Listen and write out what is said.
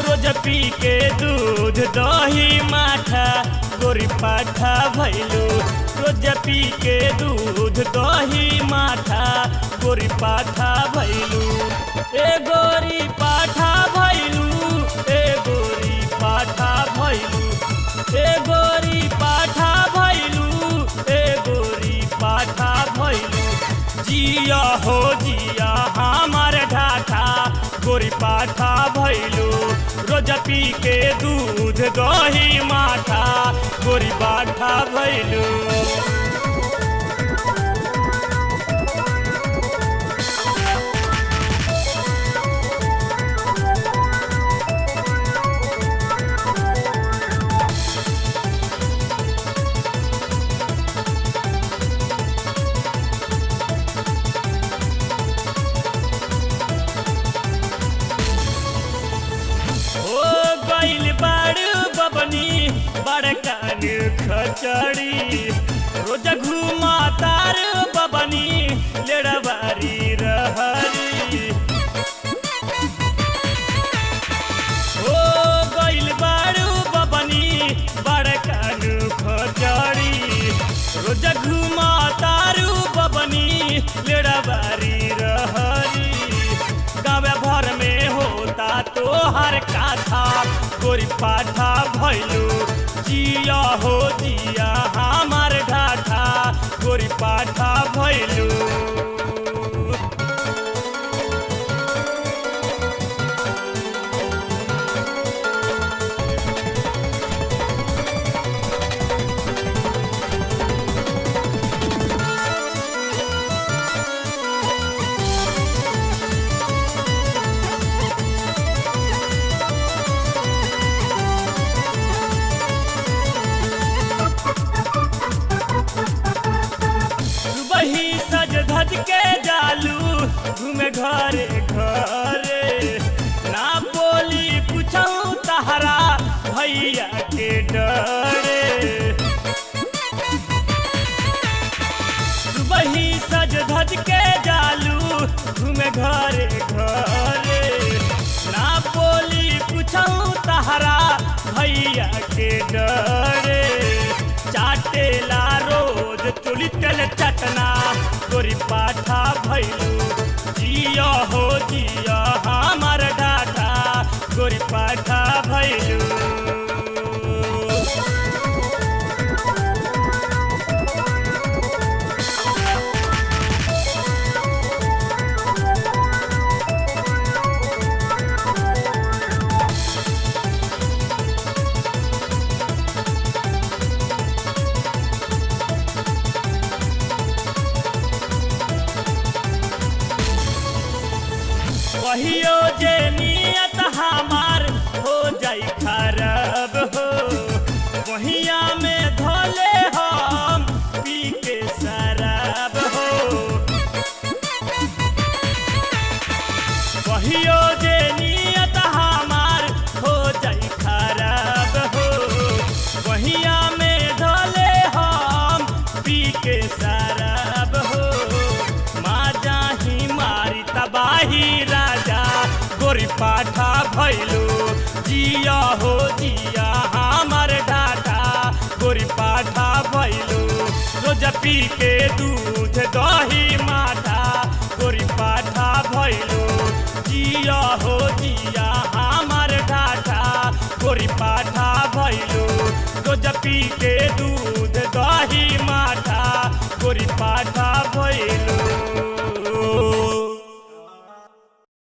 रोज पी के दूध दही माठा गोरी पाठा भैलू। रोज पी के दूध दही माठा गोरी पाठा भैलू। ए गोरी पाठा भैलू, ए गोरी पाठा भैलू, ए गोरी पाठा भैलू, ए गोरी पाठा भैलू। जिया हो जिया हमार ढाठा गोरी पाठा भैलू। रोज पी के दूध दही माठा गोरी पाठा भैलू। बड़कान खचड़ी रोज घूमा तार बबनी लेड़बारी रहरी। ओ गइल बारू बबनी बड़कान खचड़ी रोज घूमा तारू बबनी लेड़बारी रहरी। गाँव भर में होता तोहर काथा गोरी पाठा भैलू। जिया हो जिया हमार ढाठा गोरी पाठा भैलू। धज के जालू घूमे घरे घरे ना बोली पूछऊ तहरा भैया के डरे। वही सज धज के जालू घूमे घरे घरे ना बोली पूछऊ तहरा भैया के डरे। चाटेला रोज तुली तेल चटना गोरी पाठा भैलू। जिया हो जिया हमार डाटा गोरी पाठा भैलू। कहियो जे नियत हमार हो जाई खराब हो वहिया में धोले हम पी के शराब हो। कहियो जे नियत हमार हो जाई खराब हो वहिया में धोले हम पी के शराब हो। माँ जाही मारी तबाही गोरी पाठा भैलू। जिया हो जिया हमार ढाठा गोरी पाठा भैलू। रोज पी के दूध दही माठा गोरी पाठा भैलू। जिया हो जिया हमार ढाठा गोरी पाठा भैलू। रोज पी के दूध